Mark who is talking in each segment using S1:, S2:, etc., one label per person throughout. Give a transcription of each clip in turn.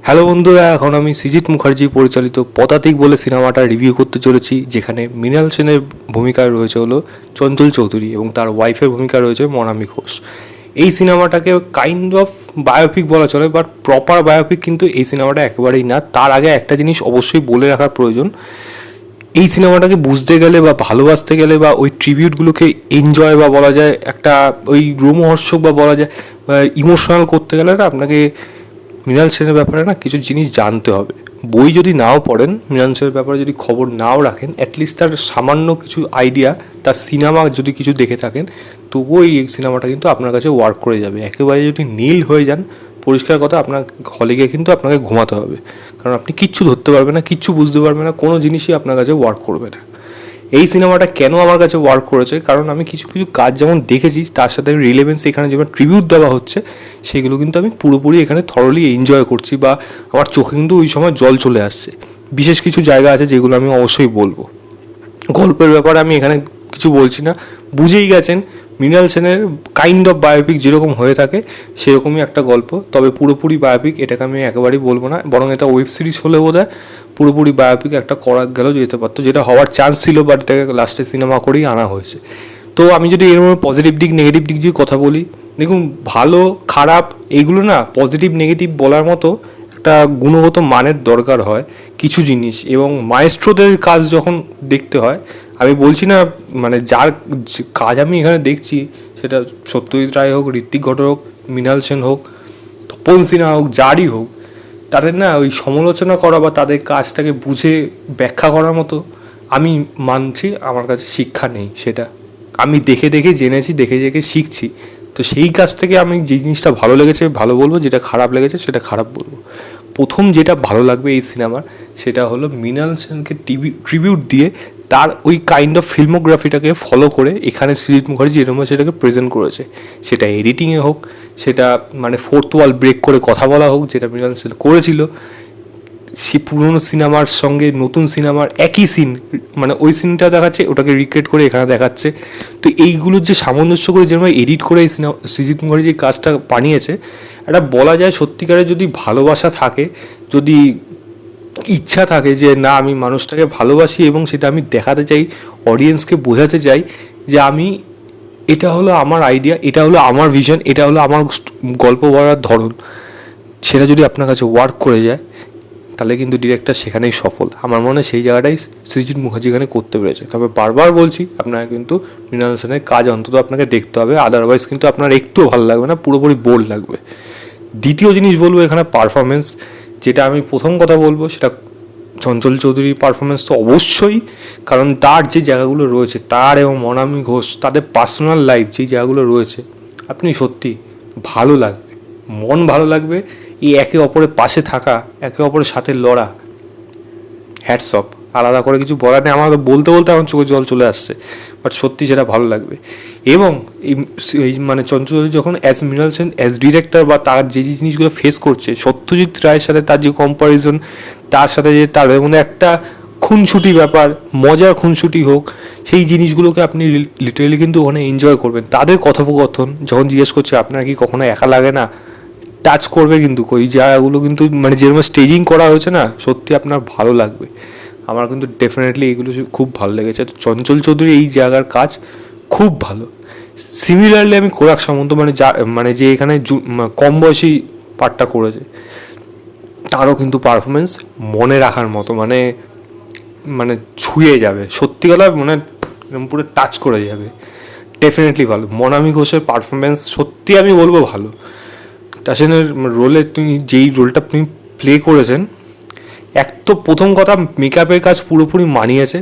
S1: Hello বন্ধুরা, এখন আমি সৃজিত মুখার্জি পরিচালিত পদাতিক বলে সিনেমাটা রিভিউ করতে চলেছি, যেখানে মৃণাল সেনের ভূমিকায় রয়েছে হলো চঞ্চল চৌধুরী এবং তার ওয়াইফের ভূমিকা রয়েছে মনামি ঘোষ। এই সিনেমাটাকে কাইন্ড অফ বায়োপিক বলা চলে, বাট প্রপার বায়োপিক কিন্তু এই সিনেমাটা একেবারেই না। তার আগে একটা জিনিস অবশ্যই বলে রাখার প্রয়োজন, এই সিনেমাটাকে বুঝতে গেলে বা ভালোবাসতে গেলে বা ওই ট্রিবিউটগুলোকে এনজয় বা বলা যায় একটা ওই রোমহর্ষক বা বলা যায় ইমোশনাল করতে গেলে না আপনাকে মৃণাল সেনের ব্যাপারে না কিছু জিনিস জানতে হবে। বই যদি নাও পড়েন, মৃণাল সেনের ব্যাপারে যদি খবর নাও রাখেন, অ্যাটলিস্ট তার সামান্য কিছু আইডিয়া, তার সিনেমা যদি কিছু দেখে থাকেন, তবুও এই সিনেমাটা কিন্তু আপনার কাছে ওয়ার্ক করে যাবে। একেবারে যদি নীল হয়ে যান, পরিষ্কার কথা, আপনার হলে গিয়ে কিন্তু আপনাকে ঘুমাতে হবে, কারণ আপনি কিচ্ছু ধরতে পারবেন না, কিচ্ছু বুঝতে পারবেন না, কোনো জিনিসই আপনার কাছে ওয়ার্ক করবে না। এই সিনেমাটা কেন আমার কাছে ওয়ার্ক করেছে, কারণ আমি কিছু কিছু কাজ যেমন দেখেছি, তার সাথে রিলেভেন্স এখানে যেমন ট্রিবিউট দেওয়া হচ্ছে, সেগুলো কিন্তু আমি পুরোপুরি এখানে থরলি এনজয় করছি, বা আমার চোখে কিন্তু ওই সময় জল চলে আসছে। বিশেষ কিছু জায়গা আছে যেগুলো আমি অবশ্যই বলবো। গল্পের ব্যাপারে আমি এখানে কিছু বলছি না, বুঝেই গেছেন মৃণাল সেনের কাইন্ড অফ বায়োপিক যেরকম হয়ে থাকে সেরকমই একটা গল্প। তবে পুরোপুরি বায়োপিক এটাকে আমি একেবারেই বলবো না, বরং এটা ওয়েব সিরিজ হলে বোধ হয় পুরোপুরি বায়োপিক একটা করা গেলেও যেতে পারতো, যেটা হওয়ার চান্স ছিল, বাট এটাকে লাস্টে সিনেমা করেই আনা হয়েছে। তো আমি যদি এর মধ্যে পজিটিভ দিক নেগেটিভ দিক যদি কথা বলি, দেখুন, ভালো খারাপ এইগুলো না পজিটিভ নেগেটিভ বলার মতো একটা গুণগত মানের দরকার হয় কিছু জিনিস, এবং মায়েস্ট্রোদের কাজ যখন দেখতে হয়, আমি বলছি না মানে যার কাজ আমি এখানে দেখছি, সেটা সত্যজিৎ রায় হোক, ঋত্বিক ঘটক হোক, মৃণাল সেন হোক, তপন সিনহা হোক, যারই হোক, তাদের না ওই সমালোচনা করা বা তাদের কাজটাকে বুঝে ব্যাখ্যা করার মতো আমি মানছি আমার কাছে শিক্ষা নেই। সেটা আমি দেখে দেখে জেনেছি, দেখে দেখে শিখছি। তো সেই কাজ থেকে আমি যে জিনিসটা ভালো লেগেছে ভালো বলবো, যেটা খারাপ লেগেছে সেটা খারাপ বলবো। প্রথম যেটা ভালো লাগবে এই সিনেমার, সেটা হলো মৃণাল সেনকে ট্রিবিউট দিয়ে তার ওই কাইন্ড অফ ফিল্মোগ্রাফিটাকে ফলো করে এখানে সৃজিত মুখার্জি এরকম সেটাকে প্রেজেন্ট করেছে। সেটা এডিটিংয়ে হোক, সেটা মানে ফোর্থ ওয়াল ব্রেক করে কথা বলা হোক, যেটা মৃণাল সেন করেছিল, সে পুরোনো সিনেমার সঙ্গে নতুন সিনেমার একই সিন, মানে ওই সিনটা দেখাচ্ছে, ওটাকে রিক্রিয়েট করে এখানে দেখাচ্ছে। তো এইগুলোর যে সামঞ্জস্য করে যেরকম এডিট করে এই সিনেমা সৃজিত মুখার্জি যে কাজটা বানিয়েছে, এটা বলা যায় সত্যিকারের যদি ভালোবাসা থাকে, যদি ইচ্ছা থাকে যে না আমি মানুষটাকে ভালোবাসি এবং সেটা আমি দেখাতে চাই, অডিয়েন্সকে বোঝাতে চাই যে আমি, এটা হলো আমার আইডিয়া, এটা হলো আমার ভিশন, এটা হলো আমার গল্প বলার ধরন, সেটা যদি আপনার কাছে ওয়ার্ক করে যায়, তাহলে কিন্তু ডিরেক্টর সেখানেই সফল। আমার মনে হয় সেই জায়গাটাই সৃজিত মুখার্জি এখানে করতে পেরেছে। তবে বারবার বলছি, আপনাকে কিন্তু মৃণাল সেনের কাজ অন্তত আপনাকে দেখতে হবে, আদারওয়াইজ কিন্তু আপনার একটুও ভালো লাগবে না, পুরোপুরি বোর লাগবে। দ্বিতীয় জিনিস বলবো এখানে পারফরমেন্স, যেটা আমি প্রথম কথা বলবো সেটা চঞ্চল চৌধুরীর পারফরমেন্স তো অবশ্যই, কারণ তার যে জায়গাগুলো রয়েছে, তার এবং মনামি ঘোষ তাদের পার্সোনাল লাইফ যেই জায়গাগুলো রয়েছে, আপনি সত্যি ভালো লাগবে, মন ভালো লাগবে। এই একে অপরের পাশে থাকা, একে অপরের সাথে লড়া, হ্যাটস অফ। আলাদা করে কিছু বলার নেই, আমার বলতে বলতে আমার চোখে জল চলে আসছে, বাট সত্যি সেটা ভালো লাগবে। এবং এই মানে চঞ্চল যখন as Mrinal Sen as director বা তার যে যে জিনিসগুলো ফেস করছে, সত্যজিৎ রায়ের সাথে তার যে কম্পারিজন, তার সাথে যে তার মধ্যে একটা খুনসুটি ব্যাপার, মজার খুনসুটি হোক, সেই জিনিসগুলোকে আপনি লিটারেলি কিন্তু ওখানে এনজয় করবেন। তাদের কথোপকথন যখন জিজ্ঞেস করছে আপনার কি কখনো একা লাগে না, টাচ করবে কিন্তু ওই জায়গাগুলো, কিন্তু মানে যেরকম স্টেজিং করা হয়েছে না, সত্যি আপনার ভালো লাগবে। আমার কিন্তু ডেফিনেটলি এইগুলো খুব ভালো লেগেছে। তো চঞ্চল চৌধুরী এই জায়গার কাজ খুব ভালো। সিমিলারলি আমি কোরাক সামন্ত, মানে যা মানে যে এখানে কম বয়সী পার্টটা করেছে, তারও কিন্তু পারফরমেন্স মনে রাখার মতো, মানে মানে ছুঁয়ে যাবে, সত্যি কথা মানে পুরো টাচ করে যাবে, ডেফিনেটলি ভালো। মনামি ঘোষের পারফরমেন্স সত্যি আমি বলবো ভালো। তাসেনের রোলে তুমি যেই রোলটা আপনি প্লে করেছেন, এক তো প্রথম কথা মেকআপের কাজ পুরোপুরি মানিয়েছে,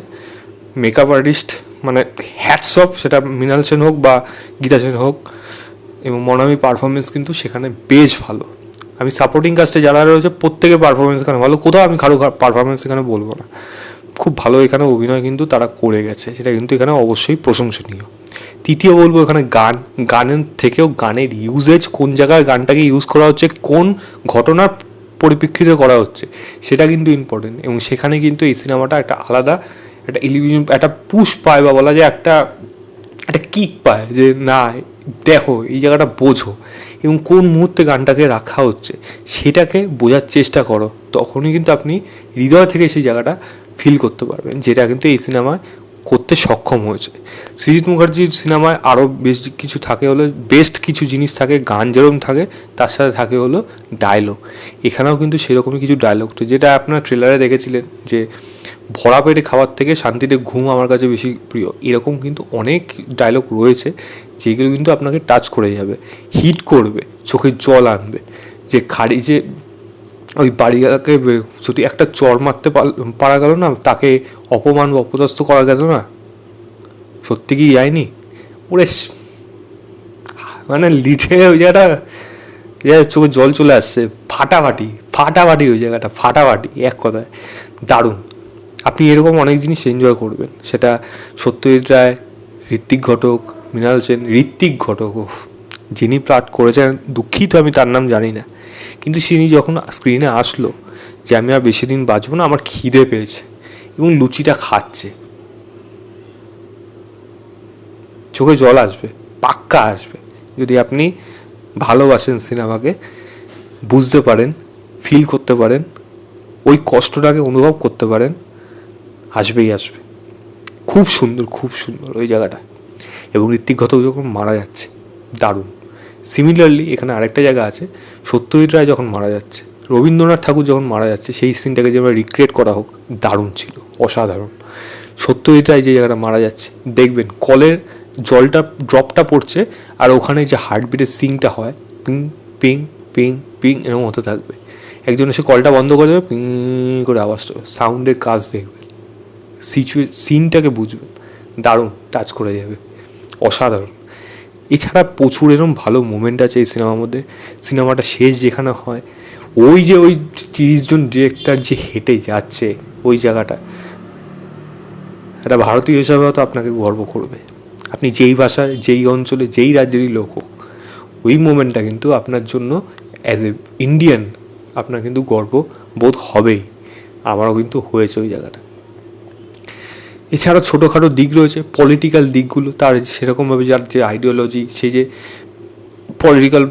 S1: মেকআপ আর্টিস্ট মানে হ্যাটস অফ, সেটা মৃণাল সেন হোক বা গীতা সেন হোক, এবং মনামি পারফরমেন্স কিন্তু সেখানে বেশ ভালো। আমি সাপোর্টিং কাস্টে যারা রয়েছে প্রত্যেকের পারফরমেন্স এখানে ভালো, কোথাও আমি কারো পারফরমেন্স এখানে বলবো না, খুব ভালো এখানে অভিনয় কিন্তু তারা করে গেছে, সেটা কিন্তু এখানে অবশ্যই প্রশংসনীয়। তৃতীয় বলবো এখানে গানের থেকেও গানের ইউজেজ, কোন জায়গায় গানটাকে ইউজ করা হচ্ছে, কোন ঘটনার পরিপ্রেক্ষিতে করা হচ্ছে, সেটা কিন্তু ইম্পর্টেন্ট। এবং সেখানে কিন্তু এই সিনেমাটা একটা আলাদা একটা এলিভিশন, একটা পুশ পায় বা বলা যায় একটা একটা কিক পায়, যে না দেখো এই জায়গাটা বোঝো, এবং কোন মুহূর্তে গানটাকে রাখা হচ্ছে সেটাকে বোঝার চেষ্টা করো, তখনই কিন্তু আপনি হৃদয় থেকে সেই জায়গাটা ফিল করতে পারবেন, যেটা কিন্তু এই সিনেমায় করতে সক্ষম হয়েছে। সৃজিত মুখার্জির সিনেমায় আরও বেশ কিছু থাকে, হলো বেস্ট কিছু জিনিস থাকে, গান যেরকম থাকে তার সাথে থাকে হলো ডায়লগ। এখানেও কিন্তু সেরকমই কিছু ডায়লগ, তো যেটা আপনার ট্রেলারে দেখেছিলেন যে ভরা পেটে খাবার থেকে শান্তিতে ঘুম আমার কাছে বেশি প্রিয়, এরকম কিন্তু অনেক ডায়লগ রয়েছে যেগুলো কিন্তু আপনাকে টাচ করে যাবে, হিট করবে, চোখে জল আনবে। যে খাড়ি যে ওই বাড়িওয়ালাকে যদি একটা চড় মারতে পারা গেল না, তাকে অপমান বা অপদস্থ করা গেল না, সত্যি কি যায়নি ওরে, মানে লিটে ওই জায়গাটা চোখে জল চলে আসছে, ফাটাফাটি ফাটাফাটি ওই জায়গাটা ফাটাফাটি, এক কথায় দারুণ। আপনি এরকম অনেক জিনিস এনজয় করবেন, সেটা সত্যজিৎ রায়, ঋত্বিক ঘটক, মৃণাল সেন। ঋত্বিক ঘটক যিনি পাঠ করেছেন, দুঃখিত আমি তার নাম জানি না, কিন্তু তিনি যখন স্ক্রিনে আসলো যে আমি আর বেশি দিন বাঁচবো না, আমার খিদে পেয়েছে, এবং লুচিটা খাচ্ছে, চোখে জল আসবে, পাক্কা আসবে। যদি আপনি ভালোবাসেন সিনেমাকে, বুঝতে পারেন, ফিল করতে পারেন, ওই কষ্টটাকে অনুভব করতে পারেন, আসবেই আসবে। খুব সুন্দর, খুব সুন্দর ওই জায়গাটা। এবং ঋত্বিক ঘটক যখন মারা যাচ্ছে, দারুণ। সিমিলারলি এখানে আরেকটা জায়গা আছে, সত্যজিৎ রায় যখন মারা যাচ্ছে, রবীন্দ্রনাথ ঠাকুর যখন মারা যাচ্ছে, সেই সিনটাকে যেন রিক্রিয়েট করা হোক, দারুণ ছিল, অসাধারণ। সত্যজিৎ রায় যে জায়গাটা মারা যাচ্ছে, দেখবেন কলের জলটা ড্রপটা পড়ছে, আর ওখানে যে হার্টবিটের সিংটা হয়, পিং পিং পিং পিং এরকম হতে থাকবে। একজন এসে কলটা বন্ধ করে দেবে, পিং করে আওয়াজটা, সাউন্ডের কাজ দেখবেন, সিনটাকে বুঝবেন, দারুণ টাচ করে যাবে, অসাধারণ। এছাড়া প্রচুর এরকম ভালো মোমেন্ট আছে এই সিনেমার মধ্যে। সিনেমাটা শেষ যেখানে হয়, ওই যে ওই 30 জন ডিরেক্টর যে হেঁটে যাচ্ছে ওই জায়গাটা, একটা ভারতীয় হিসাবে হয়তো আপনাকে গর্ব করবে, আপনি যেই ভাষায়, যেই অঞ্চলে, যেই রাজ্যেরই লোক হোক, ওই মোমেন্টটা কিন্তু আপনার জন্য অ্যাজ এ ইন্ডিয়ান আপনার কিন্তু গর্ব বোধ হবেই। আমারও কিন্তু হয়েছে ওই জায়গাটা। এছাড়া ছোটোখাটো দিক রয়েছে, পলিটিক্যাল দিকগুলো, তার সেরকমভাবে যার যে আইডিওলজি, সে যে পলিটিক্যাল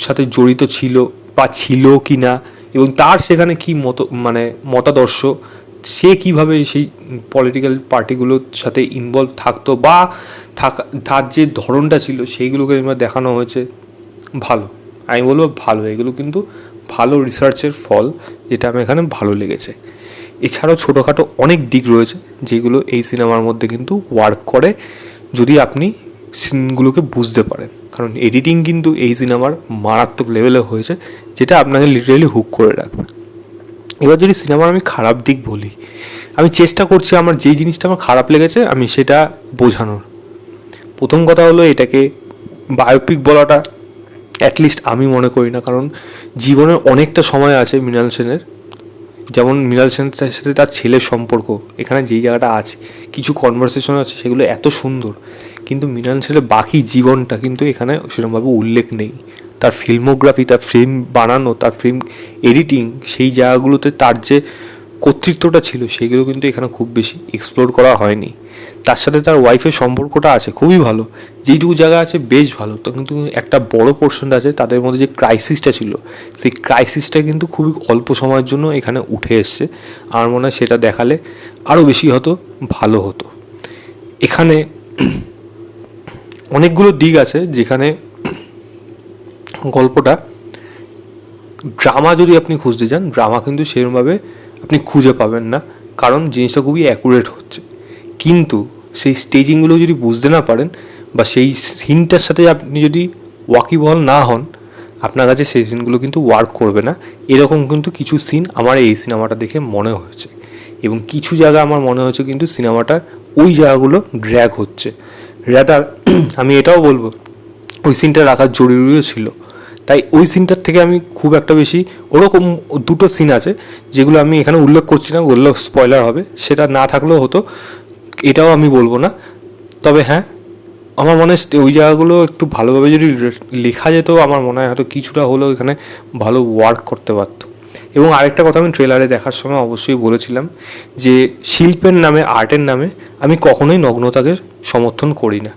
S1: সাথে জড়িত ছিল বা ছিল কি না, এবং তার সেখানে কী মতাদর্শ, সে কীভাবে সেই পলিটিক্যাল পার্টিগুলোর সাথে ইনভলভ থাকতো বা তার যে ধরনটা ছিল, সেইগুলোকে এবার দেখানো হয়েছে। ভালো, আমি বলবো ভালো, এগুলো কিন্তু ভালো রিসার্চের ফল, যেটা আমার এখানে ভালো লেগেছে। এছাড়াও ছোটোখাটো অনেক দিক রয়েছে যেগুলো এই সিনেমার মধ্যে কিন্তু ওয়ার্ক করে, যদি আপনি সিনগুলোকে বুঝতে পারেন, কারণ এডিটিং কিন্তু এই সিনেমার মারাত্মক লেভেলে হয়েছে, যেটা আপনাকে লিটারেলি হুক করে রাখবে। এবার যদি সিনেমার আমি খারাপ দিক বলি, আমি চেষ্টা করছি আমার যেই জিনিসটা আমার খারাপ লেগেছে আমি সেটা বোঝানোর। প্রথম কথা হলো, এটাকে বায়োপিক বলাটা অ্যাটলিস্ট আমি মনে করি না, কারণ জীবনের অনেকটা সময় আছে মৃণাল সেনের, যেমন মৃণাল সেনের সাথে তার ছেলের সম্পর্ক, এখানে যেই জায়গাটা আছে, কিছু কনভারসেশন আছে সেগুলো এত সুন্দর, কিন্তু মৃণাল সেনের বাকি জীবনটা কিন্তু এখানে সেরকমভাবে উল্লেখ নেই। তার ফিল্মোগ্রাফি, তার ফিল্ম বানানো, তার ফিল্ম এডিটিং, সেই জায়গাগুলোতে তার যে কর্তৃত্বটা ছিল সেগুলো কিন্তু এখানে খুব বেশি এক্সপ্লোর করা হয়নি। তার সাথে তার ওয়াইফের সম্পর্কটা আছে খুবই ভালো, যেইটুকু জায়গা আছে বেশ ভালো, তো কিন্তু একটা বড় পোর্শনটা আছে তাদের মধ্যে যে ক্রাইসিসটা ছিল, সেই ক্রাইসিসটা কিন্তু খুবই অল্প সময়ের জন্য এখানে উঠে এসছে। আমার মনে হয় সেটা দেখালে আরও বেশি হতো, ভালো হতো। এখানে অনেকগুলো দিক আছে যেখানে গল্পটা, ড্রামা যদি আপনি খুঁজতে যান, ড্রামা কিন্তু সেরকমভাবে আপনি খুঁজে পাবেন না, কারণ জিনিসটা খুবই অ্যাকুরেট হচ্ছে। কিন্তু সেই স্টেজিংগুলো যদি বুঝতে না পারেন, বা সেই সিনটার সাথে আপনি যদি ওয়াকিবহল না হন, আপনার কাছে সেই সিনগুলো কিন্তু ওয়ার্ক করবে না। এরকম কিন্তু কিছু সিন আমার এই সিনেমাটা দেখে মনে হয়েছে, এবং কিছু জায়গা আমার মনে হয়েছে কিন্তু সিনেমাটার ওই জায়গাগুলো ড্র্যাগ হচ্ছে। রাদার আমি এটাও বলবো, ওই সিনটা রাখার জরুরিও ছিল। তাই ওই সিনটার থেকে আমি খুব একটা বেশি, ওরকম দুটো সিন আছে যেগুলো আমি এখানে উল্লেখ করছি না, বললেও স্পয়লার হবে, সেটা না থাকলেও হতো, এটাও আমি বলবো না। তবে হ্যাঁ, আমার মনে হয় ওই জায়গাগুলো একটু ভালোভাবে যদি লেখা যেত, আমার মনে হয় হয়তো কিছুটা হলেও এখানে ভালো ওয়ার্ক করতে পারত। এবং আরেকটা কথা আমি ট্রেলারে দেখার সময় অবশ্যই বলেছিলাম যে শিল্পের নামে, আর্টের নামে আমি কখনোই নগ্নতাকে সমর্থন করি না।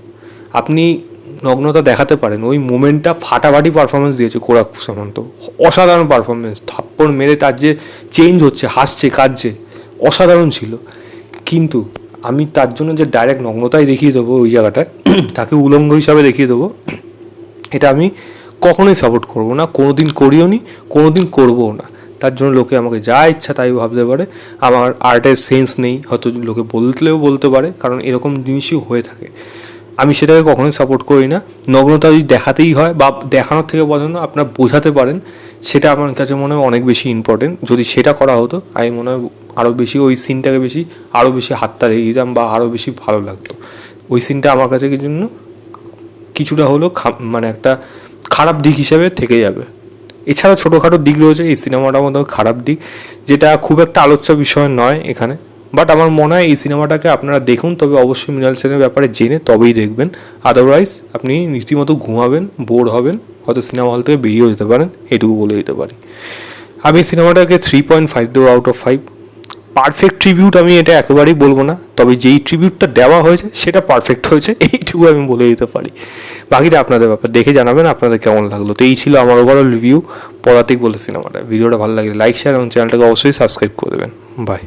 S1: আপনি নগ্নতা দেখাতে পারেন, ওই মোমেন্টটা ফাটাফাটি পারফরমেন্স দিয়েছে কোরাক সামন্ত, অসাধারণ পারফরমেন্স। থাপ্পড় মেরে তার যে চেঞ্জ হচ্ছে, হাসছে, কাঁদছে, অসাধারণ ছিল। কিন্তু আমি তার জন্য যে ডাইরেক্ট নগ্নতাই দেখিয়ে দেবো ওই জায়গাটায়, তাকে উলঙ্গ হিসাবে দেখিয়ে দেবো, এটা আমি কখনোই সাপোর্ট করবো না, কোনো দিন করিও নি, কোনো দিন করবোও না। তার জন্য লোকে আমাকে যা ইচ্ছা তাই ভাবতে পারে, আমার আর্টের সেন্স নেই হয়তো লোকে বলতে পারে, কারণ এরকম জিনিসই হয়ে থাকে। আমি সেটাকে কখনোই সাপোর্ট করি না। নগ্নতা যদি দেখাতেই হয় বা দেখানোর থেকে পছন্দ আপনারা বোঝাতে পারেন, সেটা আমার কাছে মনে হয় অনেক বেশি ইম্পর্টেন্ট। যদি সেটা করা হতো আমি মনে হয় আরও বেশি ওই সিনটাকে আরও বেশি হাতটা রেখে দিতাম বা আরও বেশি ভালো লাগতো। ওই সিনটা আমার কাছে জন্য কিছুটা হলেও মানে একটা খারাপ দিক হিসেবে থেকে যাবে। এছাড়া ছোটোখাটো দিক রয়েছে এই সিনেমাটার মধ্যে, খারাপ দিক যেটা খুব একটা আলোচ্য বিষয় নয় এখানে। বাট আমার মনে হয় এই সিনেমাটাকে আপনারা দেখুন, তবে অবশ্যই মৃণাল সেনের ব্যাপারে জেনে তবেই দেখবেন। আদারওয়াইজ আপনি রীতিমতো ঘুমাবেন, বোর হবেন, হয়তো সিনেমা হল থেকে বেরিয়েও যেতে পারেন, এটুকু বলে দিতে পারি। আমি সিনেমাটাকে 3.5 দেবো আউট অফ 5। পারফেক্ট ট্রিবিউট আমি এটা একেবারেই বলবো না, তবে যেই ট্রিবিউটটা দেওয়া হয়েছে সেটা পারফেক্ট হয়েছে, এইটুকু আমি বলে দিতে পারি। বাকিটা আপনাদের ব্যাপার, দেখে জানাবেন আপনাদের কেমন লাগলো। তো এই ছিল আমার ওভারঅল রিভিউ পদাতিক বলে সিনেমাটা। ভিডিওটা ভালো লাগলে লাইক, শেয়ার এবং চ্যানেলটাকে অবশ্যই সাবস্ক্রাইব করে দেবেন। বাই।